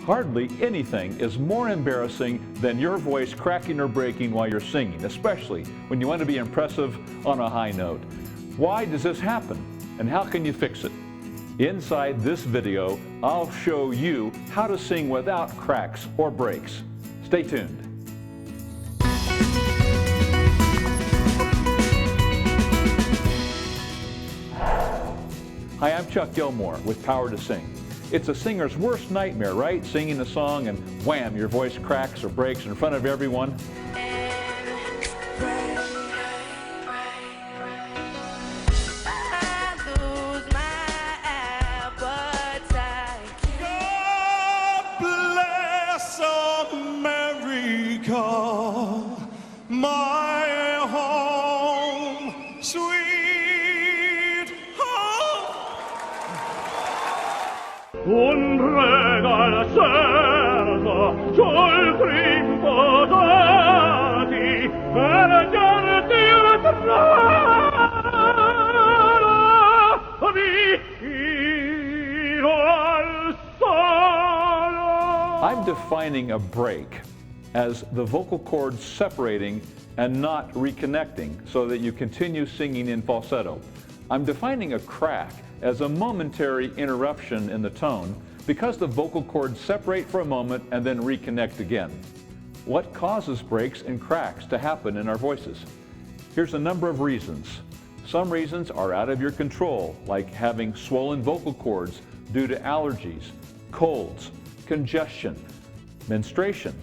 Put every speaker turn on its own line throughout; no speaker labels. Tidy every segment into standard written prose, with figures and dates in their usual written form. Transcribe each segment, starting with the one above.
Hardly anything is more embarrassing than your voice cracking or breaking while you're singing, especially when you want to be impressive on a high note. Why does this happen, and how can you fix it? Inside this video, I'll show you how to sing without cracks or breaks. Stay tuned. Hi, I'm Chuck Gilmore with Power to Sing. It's a singer's worst nightmare, right? Singing a song and wham, your voice cracks or breaks in front of everyone.
My home, sweet home. Un regal servo, sul trimpotati, per darti una trara, vicino al solo.
I'm defining a break as the vocal cords separating and not reconnecting so that you continue singing in falsetto. I'm defining a crack as a momentary interruption in the tone because the vocal cords separate for a moment and then reconnect again. What causes breaks and cracks to happen in our voices? Here's a number of reasons. Some reasons are out of your control, like having swollen vocal cords due to allergies, colds, congestion, menstruation,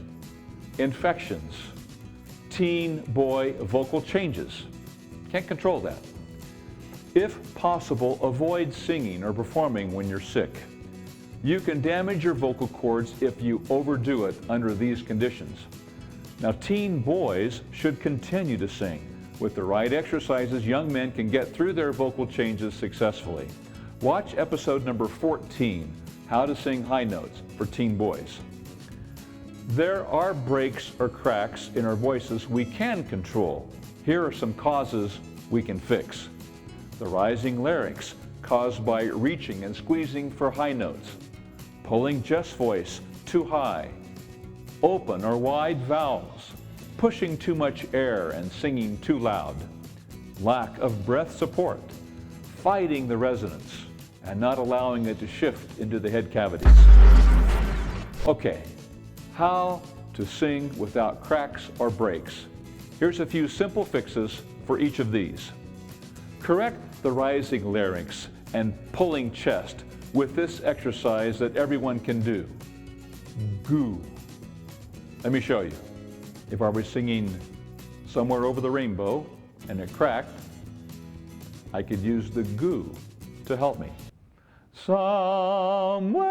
infections, teen boy vocal changes. Can't control that. If possible, avoid singing or performing when you're sick. You can damage your vocal cords if you overdo it under these conditions. Now, teen boys should continue to sing. With the right exercises, young men can get through their vocal changes successfully. Watch episode number 14, How to Sing High Notes for Teen Boys. There are breaks or cracks in our voices we can control. Here are some causes we can fix. The rising larynx, caused by reaching and squeezing for high notes. Pulling chest voice too high. Open or wide vowels. Pushing too much air and singing too loud. Lack of breath support. Fighting the resonance and not allowing it to shift into the head cavities. Okay. How to sing without cracks or breaks. Here's a few simple fixes for each of these. Correct the rising larynx and pulling chest with this exercise that everyone can do. Goo. Let me show you. If I was singing Somewhere Over the Rainbow and it cracked, I could use the goo to help me. Somewhere.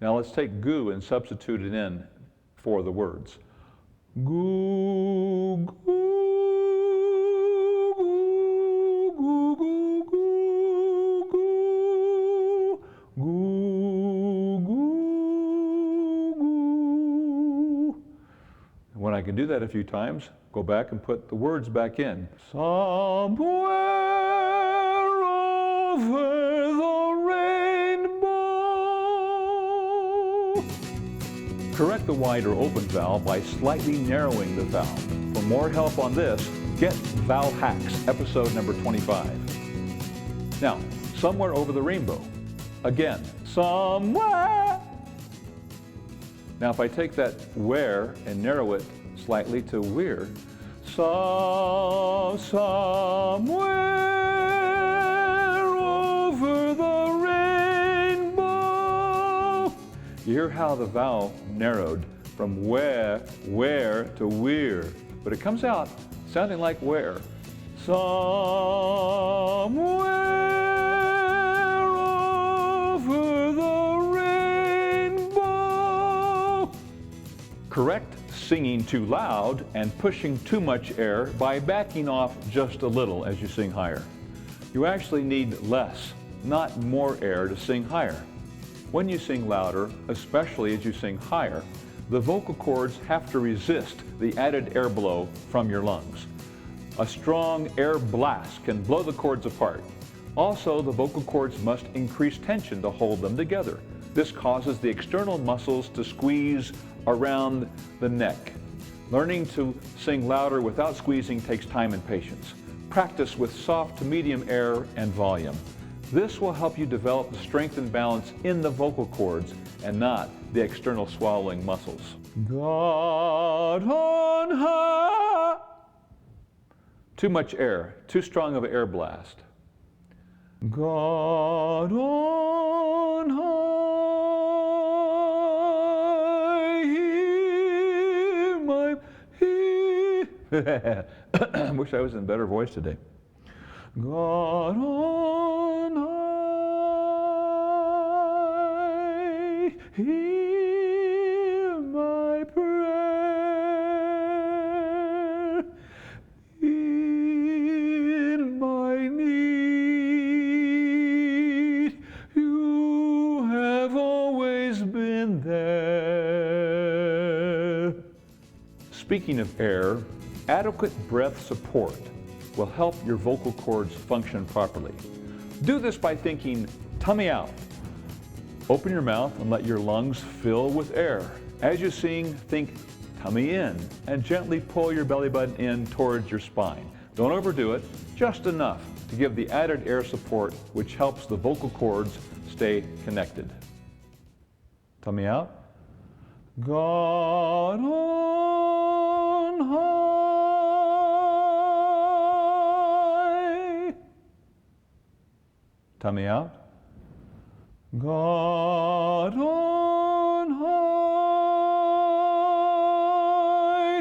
Now let's take goo and substitute it in for the words. Goo, goo, goo, goo, goo, goo, goo, goo, goo. When I can do that a few times, go back and put the words back in. Somewhere over the rainbow. Correct the wide or open vowel by slightly narrowing the vowel. For more help on this, get Vowel Hacks, episode number 25. Now, Somewhere Over the Rainbow. Again, somewhere. Now, if I take that where and narrow it slightly to we're, somewhere over the rainbow. You hear how the vowel narrowed from where to we're, but it comes out sounding like where. Somewhere over the rainbow. Correct singing too loud and pushing too much air by backing off just a little as you sing higher. You actually need less, not more air to sing higher. When you sing louder, especially as you sing higher, the vocal cords have to resist the added air blow from your lungs. A strong air blast can blow the cords apart. Also, the vocal cords must increase tension to hold them together. This causes the external muscles to squeeze around the neck. Learning to sing louder without squeezing takes time and patience. Practice with soft to medium air and volume. This will help you develop the strength and balance in the vocal cords and not the external swallowing muscles. God on high. Too much air, too strong of an air blast. God on high, hear my I wish I was in a better voice today. God on high, hear my prayer. In my need, you have always been there. Speaking of air, adequate breath support will help your vocal cords function properly. Do this by thinking, tummy out. Open your mouth and let your lungs fill with air. As you sing, think tummy in and gently pull your belly button in towards your spine. Don't overdo it, just enough to give the added air support which helps the vocal cords stay connected. Tummy out. God on high. Tummy out. God on high,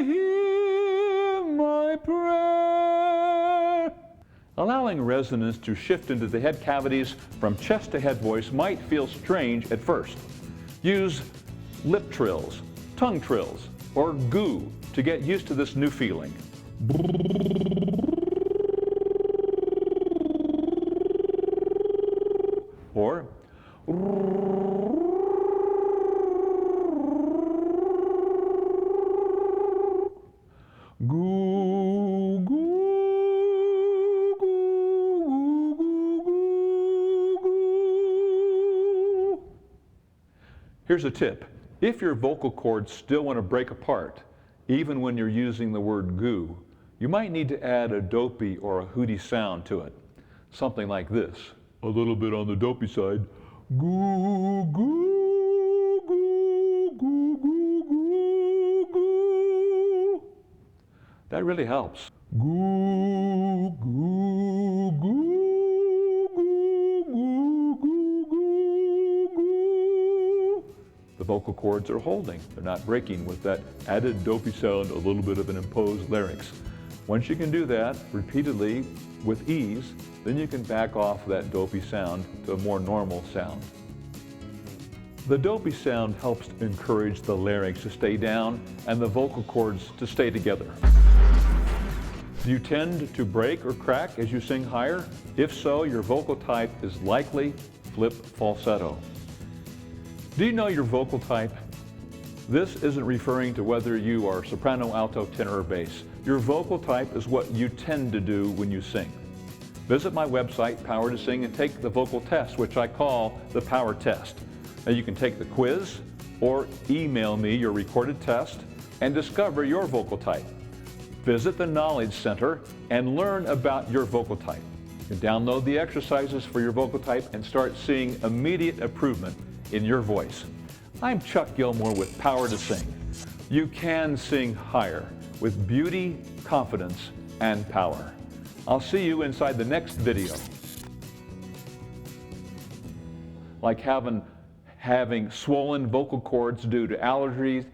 hear my prayer. Allowing resonance to shift into the head cavities from chest to head voice might feel strange at first. Use lip trills, tongue trills, or goo to get used to this new feeling. Or goo, goo, goo, goo, goo, goo. Here's a tip. If your vocal cords still want to break apart, even when you're using the word goo, you might need to add a dopey or a hooty sound to it. Something like this. A little bit on the dopey side. Goo, goo, goo, goo, goo, goo, goo. That really helps. Goo, goo, goo, goo, goo, goo, goo, goo. The vocal cords are holding. They're not breaking with that added dopey sound, a little bit of an imposed larynx. Once you can do that repeatedly with ease, then you can back off that dopey sound to a more normal sound. The dopey sound helps to encourage the larynx to stay down and the vocal cords to stay together. Do you tend to break or crack as you sing higher? If so, your vocal type is likely flip falsetto. Do you know your vocal type? This isn't referring to whether you are soprano, alto, tenor, or bass. Your vocal type is what you tend to do when you sing. Visit my website, Power to Sing, and take the vocal test, which I call the Power Test. Now you can take the quiz or email me your recorded test and discover your vocal type. Visit the Knowledge Center and learn about your vocal type. You can download the exercises for your vocal type and start seeing immediate improvement in your voice. I'm Chuck Gilmore with Power to Sing. You can sing higher with beauty, confidence, and power. I'll see you inside the next video. Like having swollen vocal cords due to allergies.